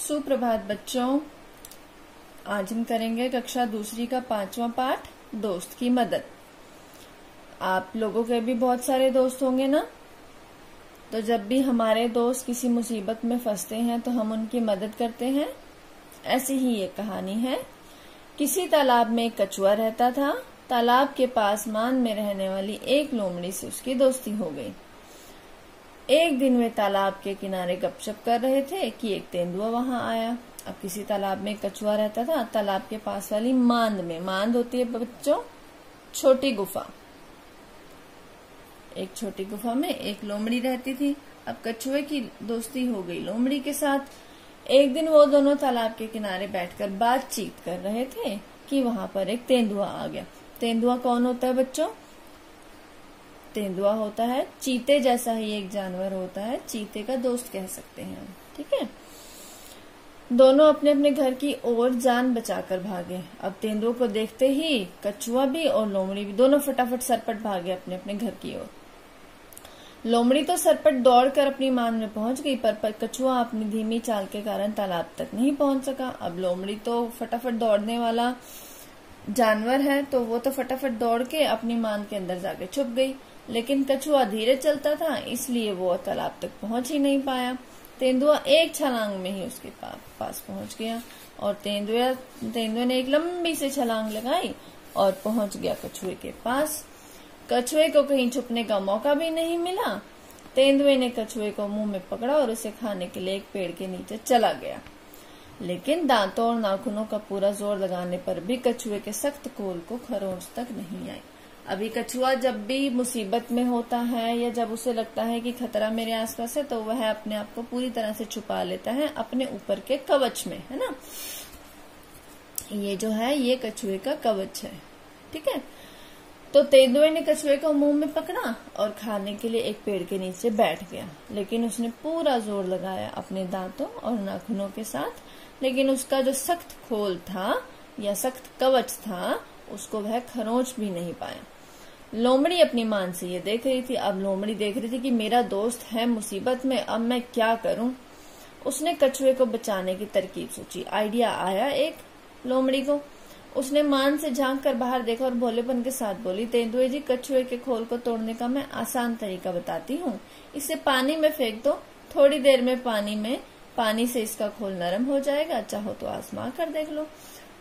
सुप्रभात बच्चों। आज हम करेंगे कक्षा दूसरी का 5वां पाठ, दोस्त की मदद। आप लोगों के भी बहुत सारे दोस्त होंगे ना, तो जब भी हमारे दोस्त किसी मुसीबत में फंसते हैं तो हम उनकी मदद करते हैं। ऐसी ही एक कहानी है। किसी तालाब में एक कछुआ रहता था। तालाब के पास मान में रहने वाली एक लोमड़ी से उसकी दोस्ती हो गई। एक दिन वे तालाब के किनारे गपशप कर रहे थे कि एक तेंदुआ वहां आया। अब किसी तालाब में कछुआ रहता था। तालाब के पास वाली मांद में, मांद होती है बच्चों छोटी गुफा, एक छोटी गुफा में एक लोमड़ी रहती थी। अब कछुए की दोस्ती हो गई लोमड़ी के साथ। एक दिन वो दोनों तालाब के किनारे बैठकर बातचीत कर रहे थे कि वहां पर एक तेंदुआ आ गया। तेंदुआ कौन होता है बच्चों? तेंदुआ होता है चीते जैसा ही एक जानवर होता है, चीते का दोस्त कह सकते हैं हम, ठीक है। दोनों अपने अपने घर की ओर जान बचाकर भागे। अब तेंदुए को देखते ही कछुआ भी और लोमड़ी भी दोनों फटाफट सरपट भागे अपने अपने घर की ओर। लोमड़ी तो सरपट दौड़कर अपनी मान में पहुंच गई, पर कछुआ अपनी धीमी चाल के कारण तालाब तक नहीं पहुंच सका। अब लोमड़ी तो फटाफट दौड़ने वाला जानवर है, तो वो तो फटाफट दौड़ के अपनी मान के अंदर जाके छुप गई, लेकिन कछुआ धीरे चलता था, इसलिए वो तालाब तक पहुंच ही नहीं पाया। तेंदुआ एक छलांग में ही उसके पास पहुंच गया और तेंदुए ने एक लंबी सी छलांग लगाई और पहुंच गया कछुए के पास। कछुए को कहीं छुपने का मौका भी नहीं मिला। तेंदुए ने कछुए को मुंह में पकड़ा और उसे खाने के लिए एक पेड़ के नीचे चला गया, लेकिन दांतों और नाखूनों का पूरा जोर लगाने पर भी कछुए के सख्त खोल को खरोंच तक नहीं आई। अभी कछुआ जब भी मुसीबत में होता है या जब उसे लगता है कि खतरा मेरे आसपास है, तो वह अपने आप को पूरी तरह से छुपा लेता है अपने ऊपर के कवच में, है ना। ये जो है ये कछुए का कवच है, ठीक है। तो तेंदुए ने कछुए को मुंह में पकड़ा और खाने के लिए एक पेड़ के नीचे बैठ गया, लेकिन उसने पूरा जोर लगाया अपने दांतों और नाखूनों के साथ, लेकिन उसका जो सख्त खोल था या सख्त कवच था उसको वह खरोंच भी नहीं पाया। लोमड़ी अपनी मान से ये देख रही थी। अब लोमड़ी देख रही थी कि मेरा दोस्त है मुसीबत में, अब मैं क्या करूं। उसने कछुए को बचाने की तरकीब सोची। आइडिया आया एक लोमड़ी को। उसने मान से झांक कर बाहर देखा और भोलेपन के साथ बोली, तेंदुए जी, कछुए के खोल को तोड़ने का मैं आसान तरीका बताती हूँ। इसे पानी में फेंक दो, थोड़ी देर में पानी से इसका खोल नरम हो जाएगा, चाहो तो आजमा कर देख लो।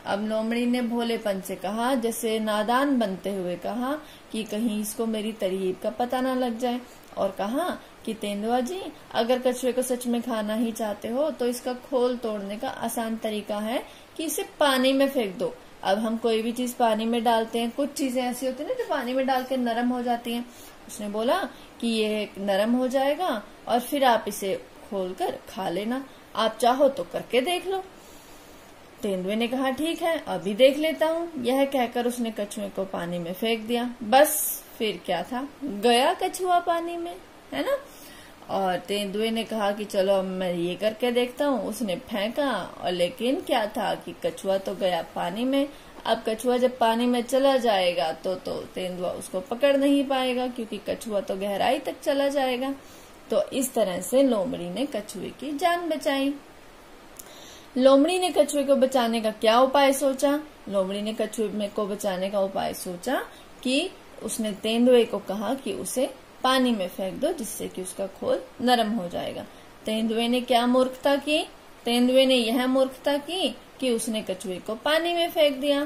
अब लोमड़ी ने भोलेपन से कहा, जैसे नादान बनते हुए कहा कि कहीं इसको मेरी तरकीब का पता ना लग जाए, और कहा कि तेंदुआ जी, अगर कछुए को सच में खाना ही चाहते हो तो इसका खोल तोड़ने का आसान तरीका है कि इसे पानी में फेंक दो। अब हम कोई भी चीज पानी में डालते हैं, कुछ चीजें ऐसी होती है ना जो पानी में डाल के नरम हो जाती हैं। उसने बोला कि ये नरम हो जाएगा और फिर आप इसे खोलकर खा लेना, आप चाहो तो करके देख लो। तेंदुए ने कहा, ठीक है, अभी देख लेता हूँ। यह कहकर उसने कछुए को पानी में फेंक दिया। बस फिर क्या था, गया कछुआ पानी में, है ना। और तेंदुए ने कहा कि चलो अब मैं ये करके देखता हूँ। उसने फेंका और लेकिन क्या था कि कछुआ तो गया पानी में। अब कछुआ जब पानी में चला जाएगा तो तेंदुआ उसको पकड़ नहीं पाएगा, क्योंकि कछुआ तो गहराई तक चला जाएगा। तो इस तरह से लोमड़ी ने कछुए की जान बचाई। लोमड़ी ने कछुए को बचाने का क्या उपाय सोचा? लोमड़ी ने कछुए को बचाने का उपाय सोचा कि उसने तेंदुए को कहा कि उसे पानी में फेंक दो, जिससे कि उसका खोल नरम हो जाएगा। तेंदुए ने क्या मूर्खता की? तेंदुए ने यह मूर्खता की कि उसने कछुए को पानी में फेंक दिया।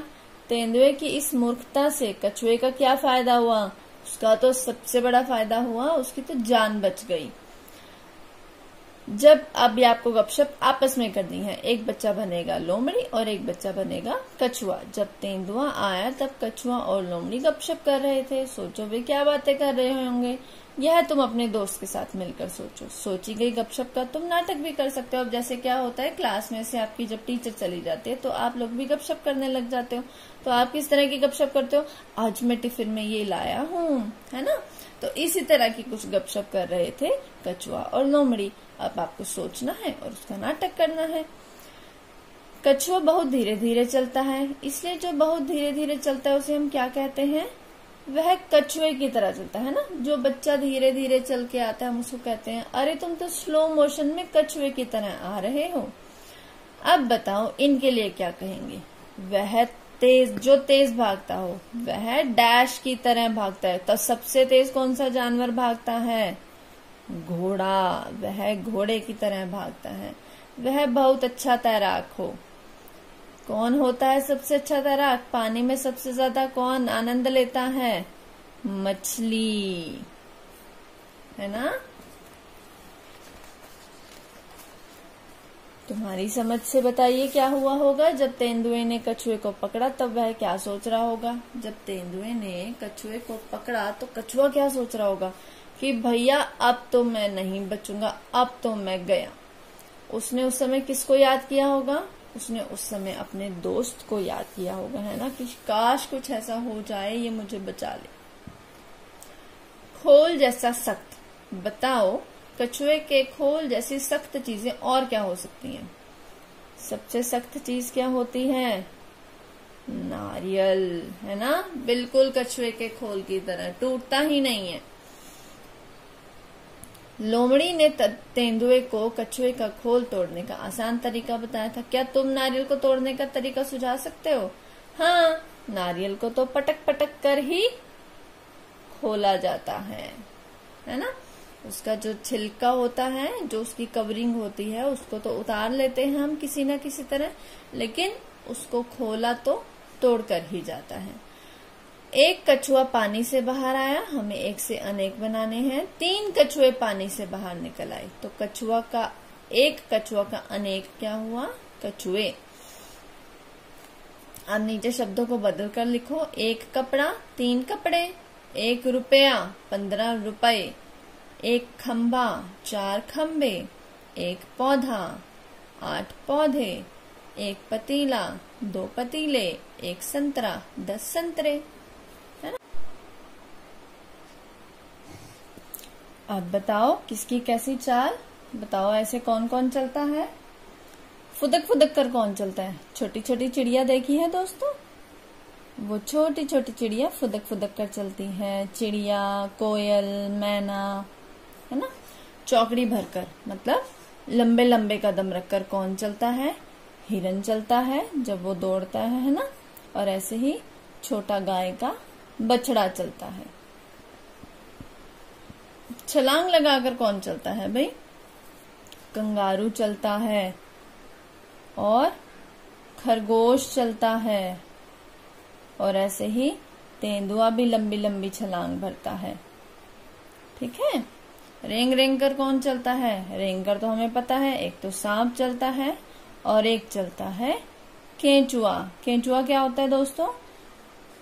तेंदुए की इस मूर्खता से कछुए का क्या फायदा हुआ? उसका तो सबसे बड़ा फायदा हुआ, उसकी तो जान बच गई। जब अब आपको गपशप आपस में करनी है, एक बच्चा बनेगा लोमड़ी और एक बच्चा बनेगा कछुआ। जब तेंदुआ आया तब कछुआ और लोमड़ी गपशप कर रहे थे। सोचो वे क्या बातें कर रहे होंगे। यह तुम अपने दोस्त के साथ मिलकर सोचो। सोची गई गपशप का तुम नाटक भी कर सकते हो। अब जैसे क्या होता है, क्लास में से आपकी जब टीचर चली जाती है तो आप लोग भी गपशप करने लग जाते हो। तो आप किस तरह की गपशप करते हो? आज मैं टिफिन में ये लाया हूँ, है ना। तो इसी तरह की कुछ गपशप कर रहे थे कछुआ और लोमड़ी। अब आपको सोचना है और उसका नाटक करना है। कछुआ बहुत धीरे धीरे चलता है, इसलिए जो बहुत धीरे धीरे चलता है उसे हम क्या कहते हैं? वह कछुए की तरह चलता है ना। जो बच्चा धीरे धीरे चल के आता है हम उसको कहते हैं, अरे तुम तो स्लो मोशन में कछुए की तरह आ रहे हो। अब बताओ इनके लिए क्या कहेंगे। वह तेज, जो तेज भागता हो, वह डैश की तरह भागता है। तो सबसे तेज कौन सा जानवर भागता है? घोड़ा। वह घोड़े की तरह भागता है। वह बहुत अच्छा तैराक हो। कौन होता है सबसे अच्छा तैराक? पानी में सबसे ज्यादा कौन आनंद लेता है? मछली, है ना। तुम्हारी समझ से बताइए क्या हुआ होगा जब तेंदुए ने कछुए को पकड़ा, तब वह क्या सोच रहा होगा? जब तेंदुए ने कछुए को पकड़ा तो कछुआ क्या सोच रहा होगा कि भैया अब तो मैं नहीं बचूंगा, अब तो मैं गया। उसने उस समय किसको याद किया होगा? उसने उस समय अपने दोस्त को याद किया होगा, है ना, कि काश कुछ ऐसा हो जाए ये मुझे बचा ले। खोल जैसा सख्त। बताओ कछुए के खोल जैसी सख्त चीजें और क्या हो सकती हैं? सबसे सख्त चीज क्या होती है? नारियल, है ना। बिल्कुल कछुए के खोल की तरह टूटता ही नहीं है। लोमड़ी ने तेंदुए को कछुए का खोल तोड़ने का आसान तरीका बताया था। क्या तुम नारियल को तोड़ने का तरीका सुझा सकते हो? हाँ, नारियल को तो पटक पटक कर ही खोला जाता है ना। उसका जो छिलका होता है, जो उसकी कवरिंग होती है, उसको तो उतार लेते हैं हम किसी न किसी तरह, लेकिन उसको खोला तो तोड़कर ही जाता है। एक कछुआ पानी से बाहर आया। हमें एक से अनेक बनाने हैं। 3 कछुए पानी से बाहर निकल आए। तो एक कछुआ का अनेक क्या हुआ? कछुए। अब नीचे शब्दों को बदल कर लिखो। 1 कपड़ा, 3 कपड़े। 1 रुपया, 15 रुपए। 1 खंबा, 4 खंबे। 1 पौधा, 8 पौधे। 1 पतीला, 2 पतीले। 1 संतरा, 10 संतरे, है ना। अब बताओ किसकी कैसी चाल? बताओ ऐसे कौन कौन चलता है? फुदक फुदक कर कौन चलता है? छोटी छोटी चिड़िया देखी है दोस्तों? वो छोटी छोटी चिड़िया फुदक फुदक कर चलती है। चिड़िया, कोयल, मैना, है ना। चौकड़ी भरकर मतलब लंबे लंबे कदम रखकर कौन चलता है? हिरन चलता है जब वो दौड़ता है ना। और ऐसे ही छोटा गाय का बछड़ा चलता है। छलांग लगाकर कौन चलता है भाई? कंगारू चलता है और खरगोश चलता है। और ऐसे ही तेंदुआ भी लंबी लंबी छलांग भरता है। ठीक है। रेंग रेंग कर कौन चलता है? रेंग कर तो हमें पता है, एक तो सांप चलता है और एक चलता है केंचुआ। केंचुआ क्या होता है दोस्तों?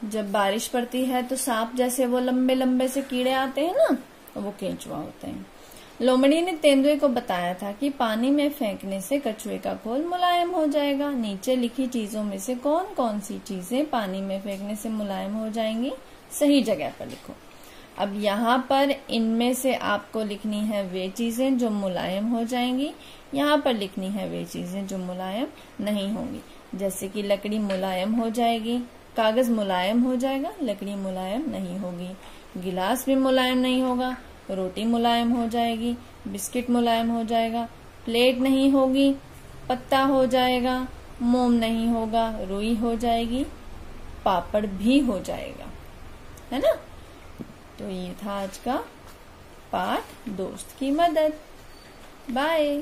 जब बारिश पड़ती है तो सांप जैसे वो लंबे लंबे से कीड़े आते हैं ना, तो वो केंचुआ होते हैं। लोमड़ी ने तेंदुए को बताया था कि पानी में फेंकने से कछुए का खोल मुलायम हो जाएगा। नीचे लिखी चीजों में से कौन कौन सी चीजें पानी में फेंकने से मुलायम हो जाएंगी? सही जगह पर लिखो। अब यहाँ पर इनमें से आपको लिखनी है वे चीजें जो मुलायम हो जाएंगी, यहाँ पर लिखनी है वे चीजें जो मुलायम नहीं होंगी। जैसे कि लकड़ी मुलायम हो जाएगी, कागज मुलायम हो जाएगा, लकड़ी मुलायम नहीं होगी। गिलास भी मुलायम नहीं होगा, रोटी मुलायम हो जाएगी, बिस्किट मुलायम हो जाएगा। प्लेट नहीं होगी, पत्ता हो जाएगा। मोम नहीं होगा, रुई हो जाएगी। पापड़ भी हो जाएगा, है ना। तो ये था आज का पाठ, दोस्त की मदद। बाय।